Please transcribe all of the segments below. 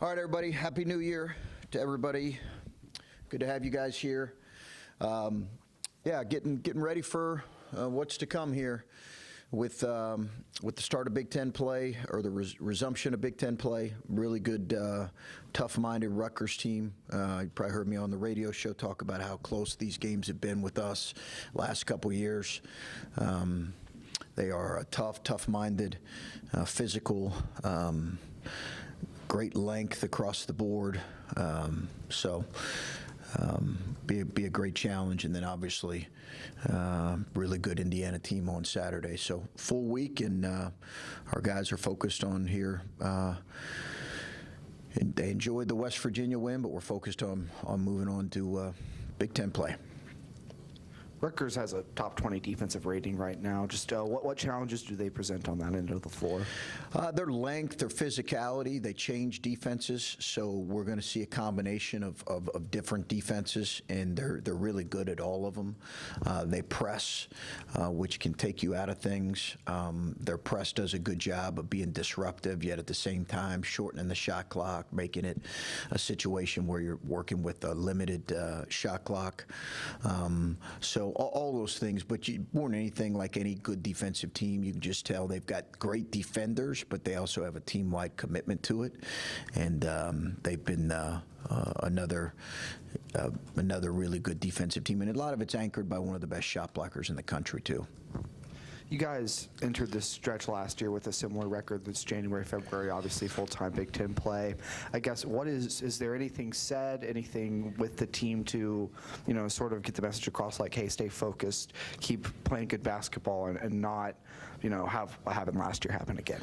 All right, everybody. Happy New Year to everybody. Good to have you guys here. Getting ready for what's to come here with the start of Big Ten play, or the resumption of Big Ten play. Really good, tough-minded Rutgers team. You probably heard me on the radio show talk about how close these games have been with us last couple years. They are a tough-minded, physical, great length across the board. Be a great challenge, and then obviously really good Indiana team on Saturday. So full week, and our guys are focused on here. They enjoyed the West Virginia win, but we're focused on moving on to Big Ten play. Rutgers has a top 20 defensive rating right now. Just what challenges do they present on that end of the floor? Their length, their physicality. They change defenses, so we're going to see a combination of different defenses, and they're really good at all of them. They press, which can take you out of things. Their press does a good job of being disruptive, yet at the same time shortening the shot clock, making it a situation where you're working with a limited shot clock. So all those things, but more than anything, like any good defensive team, you can just tell they've got great defenders, but they also have a team-wide commitment to it, and they've been another really good defensive team, and a lot of it's anchored by one of the best shot blockers in the country too. You guys entered this stretch last year with a similar record. That's January, February, obviously full-time Big Ten play. I guess is there anything said, anything with the team to, sort of get the message across, like, hey, stay focused, keep playing good basketball, and not, have what happened last year happen again?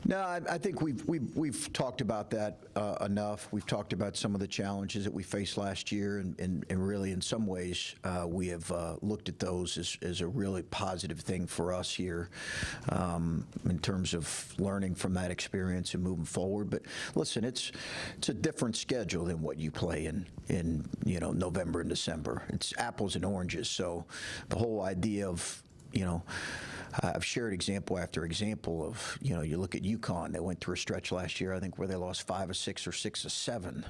No, I think we've talked about that enough. We've talked about some of the challenges that we faced last year, and really in some ways we have looked at those as a really positive thing for us here, in terms of learning from that experience and moving forward. But listen, it's a different schedule than what you play in November and December. It's apples and oranges. So the whole idea of I've shared example after example of, you look at UConn. They went through a stretch last year, I think, where they lost 5 of 6 or 6 of 7.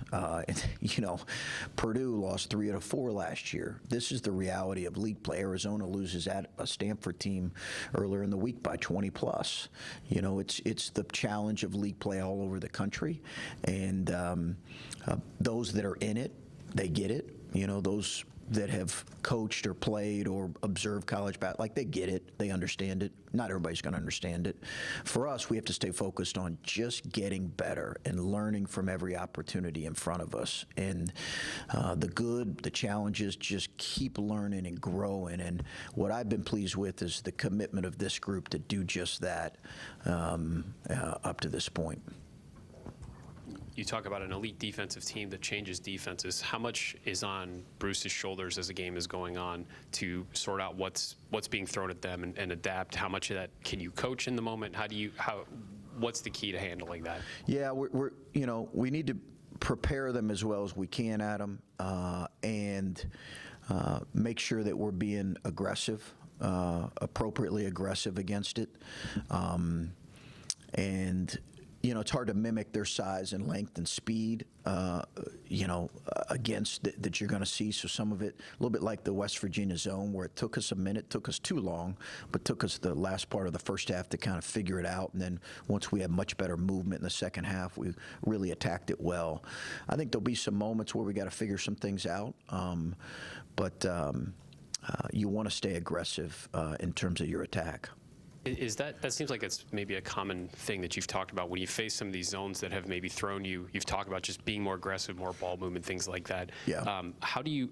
Purdue lost 3 out of 4 last year. This is the reality of league play. Arizona loses at a Stanford team earlier in the week by 20 plus. It's the challenge of league play all over the country, and those that are in it, they get it. Those that have coached or played or observed college basketball, they get it, they understand it. Not everybody's going to understand it. For us, we have to stay focused on just getting better and learning from every opportunity in front of us. And the challenges, just keep learning and growing. And what I've been pleased with is the commitment of this group to do just that up to this point. You talk about an elite defensive team that changes defenses. How much is on Bruce's shoulders as the game is going on to sort out what's being thrown at them and adapt? How much of that can you coach in the moment? What's the key to handling that? Yeah, we need to prepare them as well as we can, Adam, and make sure that we're being aggressive, appropriately aggressive against it, and it's hard to mimic their size and length and speed, against that you're going to see. So some of it, a little bit like the West Virginia zone, where it took us a minute, took us too long, but took us the last part of the first half to kind of figure it out. And then once we had much better movement in the second half, we really attacked it well. I think there'll be some moments where we got to figure some things out, but you want to stay aggressive in terms of your attack. That seems like it's maybe a common thing that you've talked about when you face some of these zones that have maybe thrown you. You've talked about just being more aggressive, more ball movement, things like that. Yeah. How do you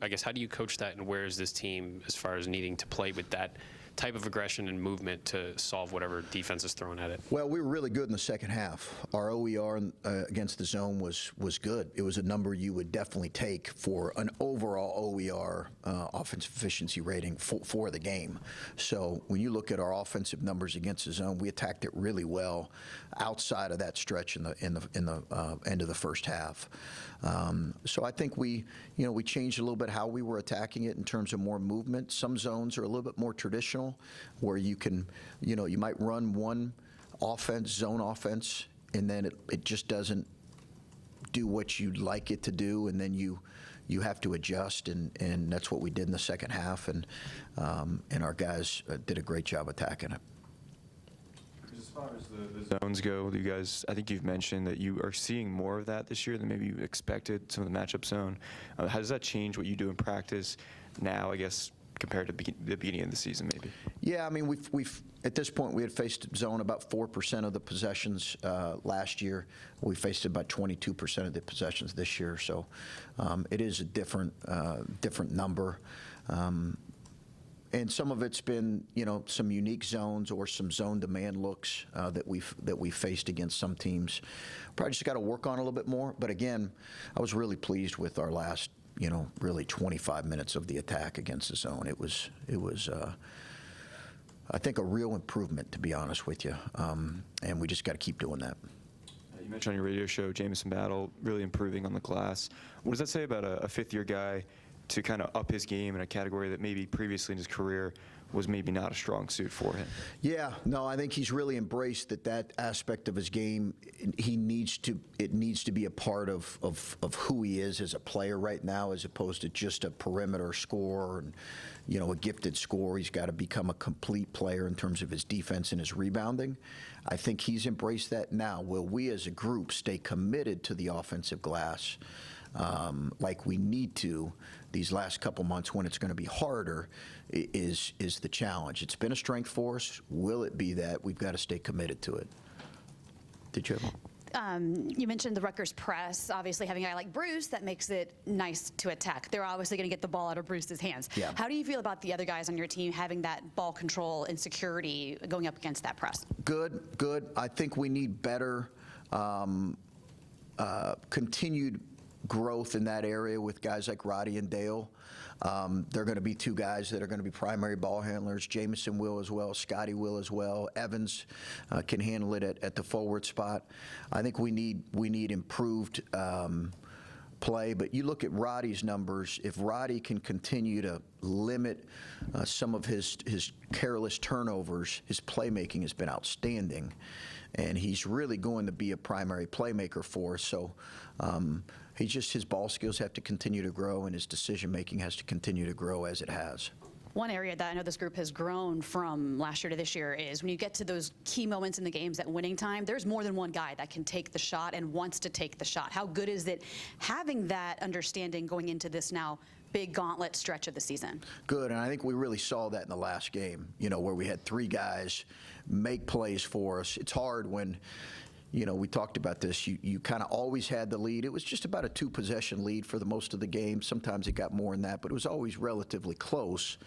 coach that, and where is this team as far as needing to play with that type of aggression and movement to solve whatever defense is thrown at it? Well, we were really good in the second half. Our OER against the zone was good. It was a number you would definitely take for an overall OER offensive efficiency rating for the game. So when you look at our offensive numbers against the zone, we attacked it really well outside of that stretch in the end of the first half. So I think we changed a little bit how we were attacking it in terms of more movement. Some zones are a little bit more traditional, where you can, you might run one zone offense, and then it just doesn't do what you'd like it to do, and then you have to adjust, and that's what we did in the second half, and our guys did a great job attacking it. As far as the zones go, you guys, I think you've mentioned that you are seeing more of that this year than maybe you expected, some of the matchup zone. How does that change what you do in practice now, I guess, compared to the beginning of the season, maybe? Yeah, I mean, we've at this point, we had faced zone about 4% of the possessions last year. We faced about 22% of the possessions this year, so it is a different number. And some of it's been, some unique zones or some zone demand looks that we've faced against some teams. Probably just got to work on a little bit more. But again, I was really pleased with our last, really 25 minutes of the attack against the zone. It was I think, a real improvement, to be honest with you. And we just got to keep doing that. You mentioned on your radio show, Jamison Battle really improving on the glass. What does that say about a fifth-year guy to kind of up his game in a category that maybe previously in his career was maybe not a strong suit for him? Yeah, no, I think he's really embraced that aspect of his game. It needs to be a part of who he is as a player right now, as opposed to just a perimeter scorer and a gifted scorer. He's got to become a complete player in terms of his defense and his rebounding. I think he's embraced that now. Will we as a group stay committed to the offensive glass like we need to these last couple months when it's going to be harder is the challenge. It's been a strength for us. Will it be that? We've got to stay committed to it. Did you have You mentioned the Rutgers press. Obviously, having a guy like Bruce, that makes it nice to attack. They're obviously going to get the ball out of Bruce's hands. Yeah. How do you feel about the other guys on your team having that ball control and security going up against that press? Good. I think we need better continued growth in that area with guys like Roddy and Dale. They're going to be two guys that are going to be primary ball handlers. Jamison will as well. Scotty will as well. Evans can handle it at the forward spot. I think we need improved play. But you look at Roddy's numbers. If Roddy can continue to limit some of his careless turnovers, his playmaking has been outstanding. And he's really going to be a primary playmaker for us. So his ball skills have to continue to grow, and his decision-making has to continue to grow as it has. One area that I know this group has grown from last year to this year is when you get to those key moments in the games at winning time, there's more than one guy that can take the shot and wants to take the shot. How good is it having that understanding going into this now big gauntlet stretch of the season? Good, and I think we really saw that in the last game, where we had three guys make plays for us. It's hard when, we talked about this, you kind of always had the lead. It was just about a 2-possession lead for the most of the game. Sometimes it got more than that, but it was always relatively close.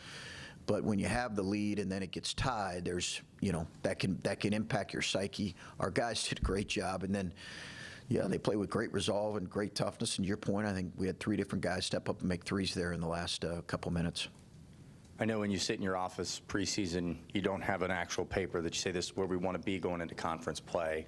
But when you have the lead and then it gets tied, there's, that can impact your psyche. Our guys did a great job, and then they play with great resolve and great toughness. And to your point, I think we had 3 different guys step up and make threes there in the last couple minutes. I know when you sit in your office preseason, you don't have an actual paper that you say this is where we want to be going into conference play.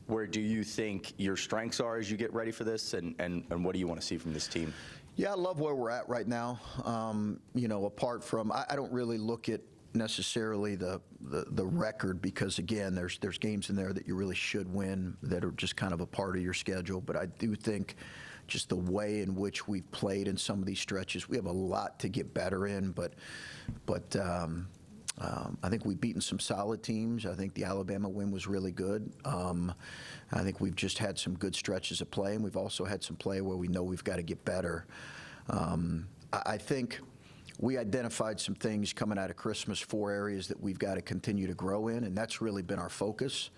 Where do you think your strengths are as you get ready for this, and what do you want to see from this team? Yeah, I love where we're at right now. Apart from, I don't really look at necessarily the record, because again, there's games in there that you really should win that are just kind of a part of your schedule. But I do think just the way in which we've played in some of these stretches, we have a lot to get better in. But I think we've beaten some solid teams. I think the Alabama win was really good. I think we've just had some good stretches of play, and we've also had some play where we know we've got to get better. I think we identified some things coming out of Christmas, 4 areas that we've got to continue to grow in, and that's really been our focus.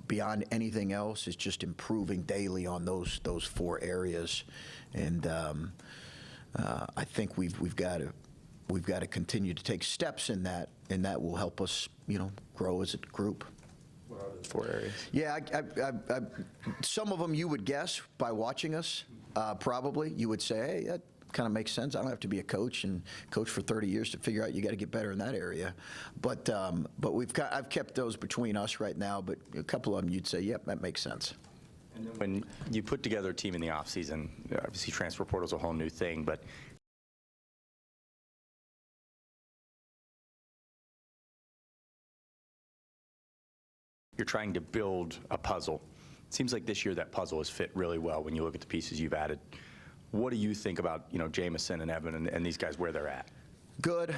Beyond anything else is just improving daily on those 4 areas, and I think we've got to continue to take steps in that, and that will help us, grow as a group. What are those 4 areas? Yeah, some of them you would guess by watching us. Probably you would say, hey, that kind of makes sense. I don't have to be a coach and coach for 30 years to figure out you got to get better in that area. But I've kept those between us right now. But a couple of them you'd say, yep, that makes sense. And then when you put together a team in the offseason, obviously transfer portal is a whole new thing, but you're trying to build a puzzle. seems like this year that puzzle has fit really well when you look at the pieces you've added. What do you think about, Jamison and Evan and these guys, where they're at? Good,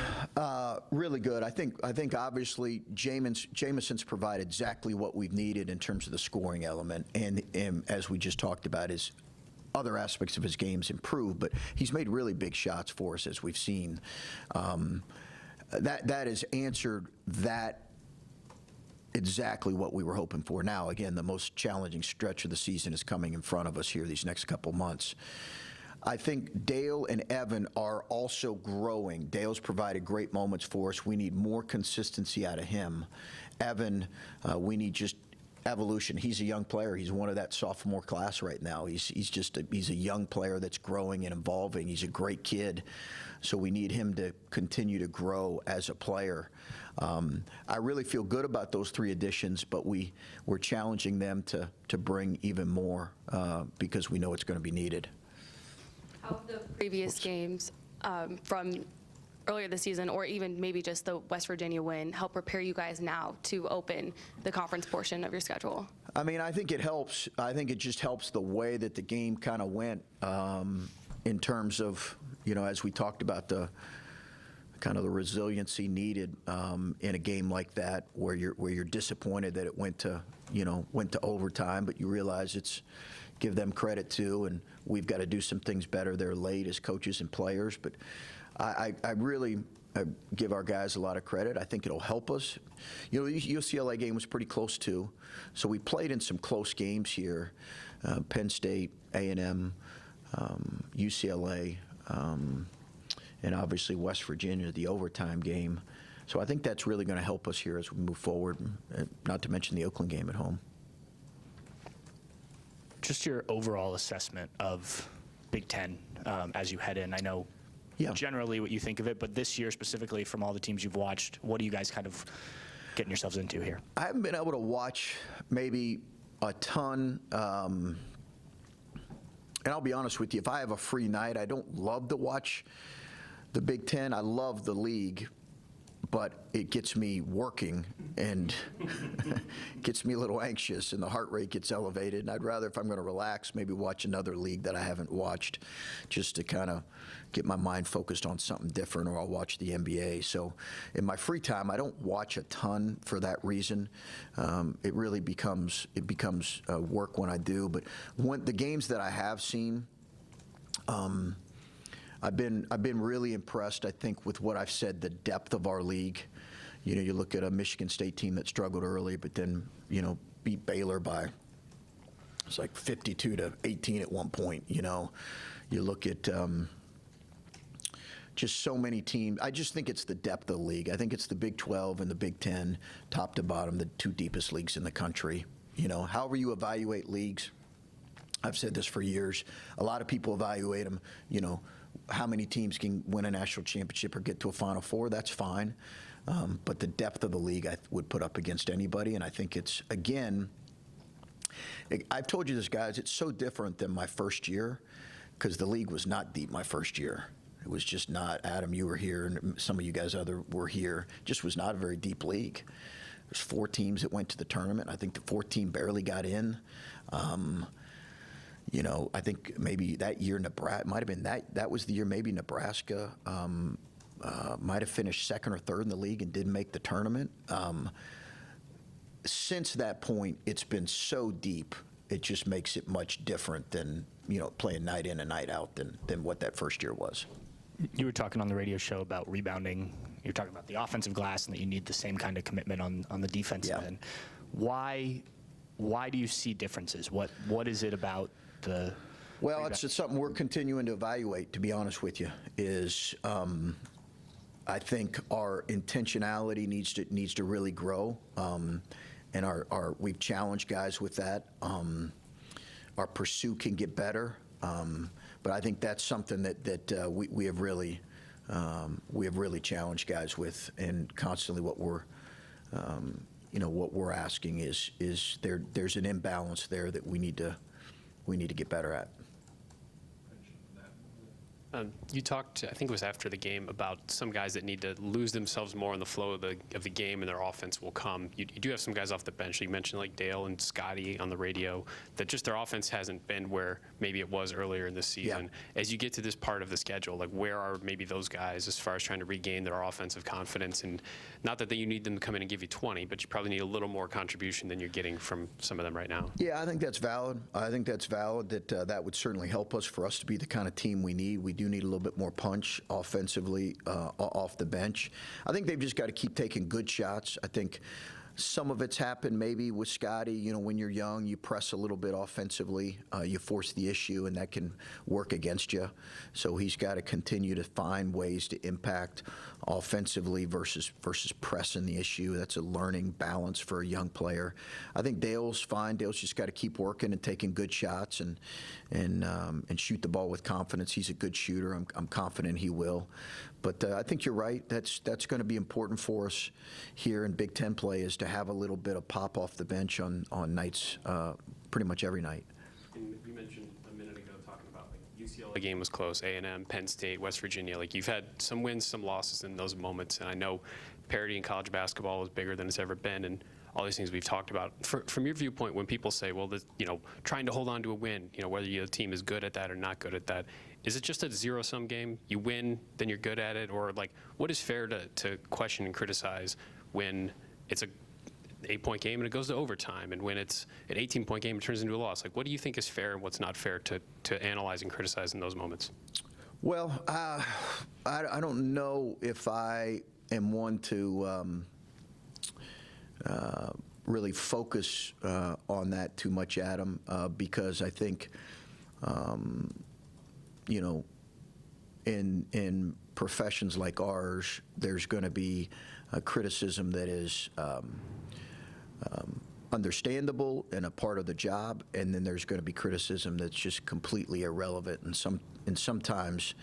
really good. I think obviously Jamison's provided exactly what we've needed in terms of the scoring element, and as we just talked about, his other aspects of his game's improved, but he's made really big shots for us, as we've seen. That has answered that exactly what we were hoping for. Now, again, the most challenging stretch of the season is coming in front of us here these next couple months. I think Dale and Evan are also growing. Dale's provided great moments for us. We need more consistency out of him. Evan, we need just evolution. He's a young player. He's one of that sophomore class right now. He's a young player that's growing and evolving. He's a great kid. So we need him to continue to grow as a player. I really feel good about those three additions, but we're challenging them to bring even more because we know it's going to be needed. How have the previous games from earlier this season, or even maybe just the West Virginia win, help prepare you guys now to open the conference portion of your schedule? I mean, I think it helps. I think it just helps the way that the game kind of went in terms of, as we talked about, the kind of the resiliency needed in a game like that, where you're disappointed that it went to overtime, but you realize give them credit too, and we've got to do some things better there late as coaches and players. But I really give our guys a lot of credit. I think it'll help us. The UCLA game was pretty close too, so we played in some close games here. Penn State, A&M, UCLA, and obviously West Virginia, the overtime game. So I think that's really going to help us here as we move forward, not to mention the Oakland game at home. Just your overall assessment of Big Ten as you head in. I know generally what you think of it, but this year specifically, from all the teams you've watched, what are you guys kind of getting yourselves into here? I haven't been able to watch maybe a ton. And I'll be honest with you, if I have a free night, I don't love to watch the Big Ten. I love the league, but it gets me working and gets me a little anxious, and the heart rate gets elevated. And I'd rather, if I'm going to relax, maybe watch another league that I haven't watched, just to kind of get my mind focused on something different, or I'll watch the NBA. So in my free time, I don't watch a ton for that reason. It really becomes work when I do. But the games that I have seen, I've been really impressed, I think, with what I've said, the depth of our league. You look at a Michigan State team that struggled early, but then, beat Baylor by, it's like 52-18 at one point, You look at just so many teams. I just think it's the depth of the league. I think it's the Big 12 and the Big 10, top to bottom, the two deepest leagues in the country. However you evaluate leagues, I've said this for years, a lot of people evaluate them, how many teams can win a national championship or get to a Final Four. That's fine. But the depth of the league I would put up against anybody. And I think it's, again, I've told you this, guys, it's so different than my first year, because the league was not deep my first year. It was just not. Adam, you were here, and some of you guys were here. It just was not a very deep league. There's 4 teams that went to the tournament. I think the 4th team barely got in. I think maybe that year Nebraska might have been that was the year maybe Nebraska might have finished 2nd or 3rd in the league and didn't make the tournament. Since that point, it's been so deep. It just makes it much different than playing night in and night out than what that first year was. You were talking on the radio show about rebounding. You're talking about the offensive glass and that you need the same kind of commitment on the defensive end. Why do you see differences? What is it about the? Well, it's something we're continuing to evaluate, to be honest with you, is I think our intentionality needs to really grow, and we've challenged guys with that. Our pursuit can get better, but I think that's something that we have really challenged guys with, and constantly what we're asking is there's an imbalance there that we need to get better at. You talked, I think it was after the game, about some guys that need to lose themselves more in the flow of the game, and their offense will come. You do have some guys off the bench. You mentioned like Dale and Scotty on the radio, that just their offense hasn't been where maybe it was earlier in the season. As you get to this part of the schedule, like where are maybe those guys as far as trying to regain their offensive confidence? And not that you need them to come in and give you 20, but you probably need a little more contribution than you're getting from some of them right now. Yeah, I think that's valid. I think that's valid, that that would certainly help us for us to be the kind of team we need. We do need a little bit more punch offensively off the bench. I think they've just got to keep taking good shots. I think some of it's happened maybe with Scotty. You know, when you're young, you press a little bit offensively. You force the issue, and that can work against you. So he's got to continue to find ways to impact offensively versus pressing the issue. That's a learning balance for a young player. I think Dale's fine. Dale's just got to keep working and taking good shots and shoot the ball with confidence. He's a good shooter. I'm confident he will. But I think you're right. That's going to be important for us here in Big Ten play, is to have a little bit of pop off the bench on nights, pretty much every night. And you mentioned a minute ago talking about like UCLA game was close, A&M, Penn State, West Virginia. Like you've had some wins, some losses in those moments, and I know parity in college basketball is bigger than it's ever been, and all these things we've talked about. From your viewpoint, when people say, well, trying to hold on to a win, whether your team is good at that or not good at that, is it just a zero-sum game? You win, then you're good at it? Or like, what is fair to question and criticize when it's a 8-point game and it goes to overtime, and when it's an 18-point game, it turns into a loss? Like, what do you think is fair and what's not fair to analyze and criticize in those moments? Well, I don't know if I am one to really focus on that too much, Adam, because I think, in professions like ours, there's going to be a criticism that is understandable and a part of the job, and then there's going to be criticism that's just completely irrelevant, and sometimes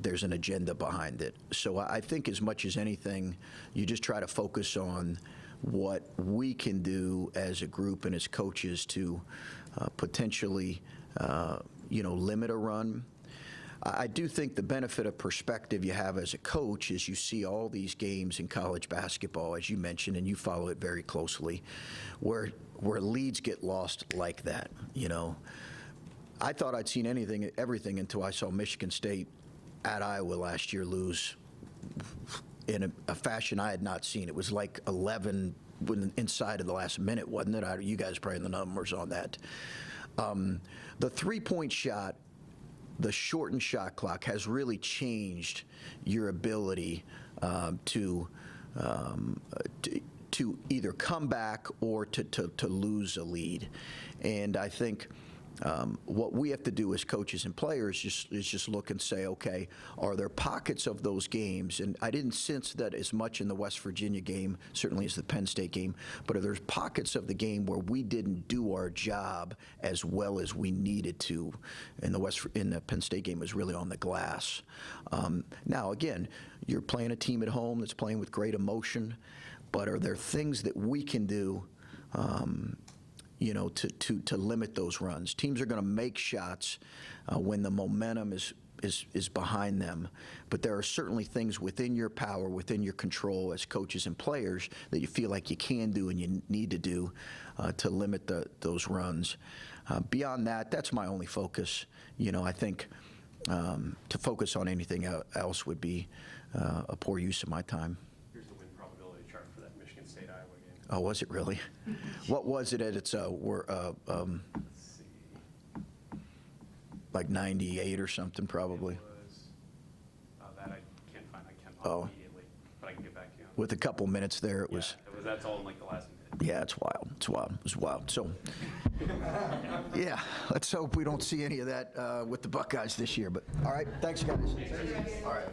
there's an agenda behind it. So I think as much as anything, you just try to focus on what we can do as a group and as coaches to potentially, limit a run. I do think the benefit of perspective you have as a coach is you see all these games in college basketball, as you mentioned, and you follow it very closely, where leads get lost like that. I thought I'd seen everything until I saw Michigan State at Iowa last year lose in a fashion I had not seen. It was like 11 inside of the last minute, wasn't it? You guys probably the numbers on that. The three-point shot, the shortened shot clock, has really changed your ability to either come back or to lose a lead. And I think what we have to do as coaches and players is just look and say, okay, are there pockets of those games? And I didn't sense that as much in the West Virginia game, certainly as the Penn State game, but are there pockets of the game where we didn't do our job as well as we needed to? In the Penn State game, it was really on the glass. Now, again, you're playing a team at home that's playing with great emotion, but are there things that we can do to limit those runs? Teams are going to make shots when the momentum is behind them, but there are certainly things within your power, within your control as coaches and players that you feel like you can do and you need to do to limit those runs. Beyond that, that's my only focus. I think to focus on anything else would be a poor use of my time. Here's the win probability chart for that Michigan State-Iowa game. Oh, was it really? What was it at its like 98 or something, probably? It was, that I can't find. I can't Oh. find immediately, but I can get back to you. With a couple minutes there, it was. That's all in like the last minute. Yeah, it's wild. It's wild. It was wild. So, yeah, let's hope we don't see any of that with the Buckeyes this year. But all right, thanks, guys. All right.